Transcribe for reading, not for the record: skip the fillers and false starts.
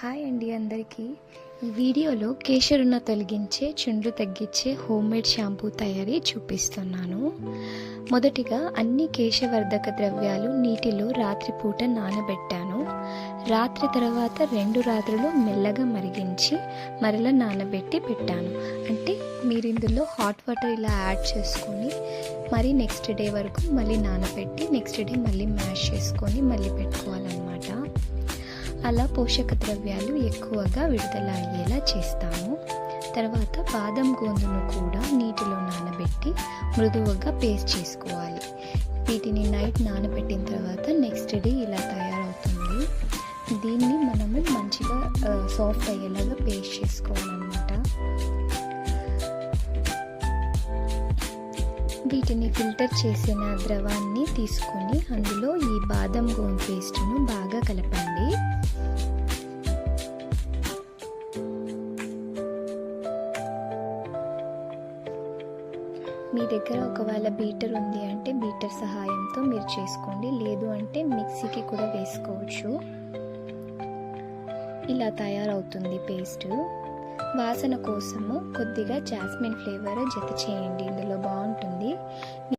Hi అండి అందరికీ. ఈ వీడియోలో కేశరును తొలగించే చుండ్రు తగ్గించే హోమ్మేడ్ షాంపూ తయారీ చూపిస్తున్నాను. మొదటిగా అన్ని కేశవర్ధక ద్రవ్యాలు నీటిలో రాత్రిపూట నానబెట్టాను. రాత్రి తర్వాత 2 రాత్రులు మెల్లగా మరిగించి మరలా నానబెట్టి పెట్టాను. అంటే మీరు ఇందులో హాట్ వాటర్ ఇలా యాడ్ చేసుకొని మరి నెక్స్ట్ డే వరకు మళ్ళీ నానబెట్టి నెక్స్ట్ డే మళ్ళీ మ్యాష్ చేసుకొని మళ్ళీ పెట్టుకోవాలన్నమాట. అలా పోషక ద్రవ్యాలు ఎక్కువగా విడుదల అయ్యేలా చేస్తాము. తర్వాత బాదం గోందును కూడా నీటిలో నానబెట్టి మృదువుగా పేస్ట్ చేసుకోవాలి. వీటిని నైట్ నానబెట్టిన తర్వాత నెక్స్ట్ డే ఇలా తయారవుతుంది. దీన్ని మనము మంచిగా సాఫ్ట్ అయ్యేలాగా పేస్ట్ చేసుకోవాలన్నమాట. వీటిని ఫిల్టర్ చేసిన ద్రవాన్ని తీసుకొని అందులో ఈ బాదం గోందు పేస్ట్ను బాగా కలపండి. మీ దగ్గర ఒకవేళ బీటర్ ఉంది అంటే బీటర్ సహాయంతో మీరు చేసుకోండి, లేదు అంటే మిక్సీకి కూడా వేసుకోవచ్చు. ఇలా తయారవుతుంది పేస్ట్. వాసన కోసము కొద్దిగా జాస్మిన్ ఫ్లేవర్ జత చేయండి, ఇందులో బాగుంటుంది.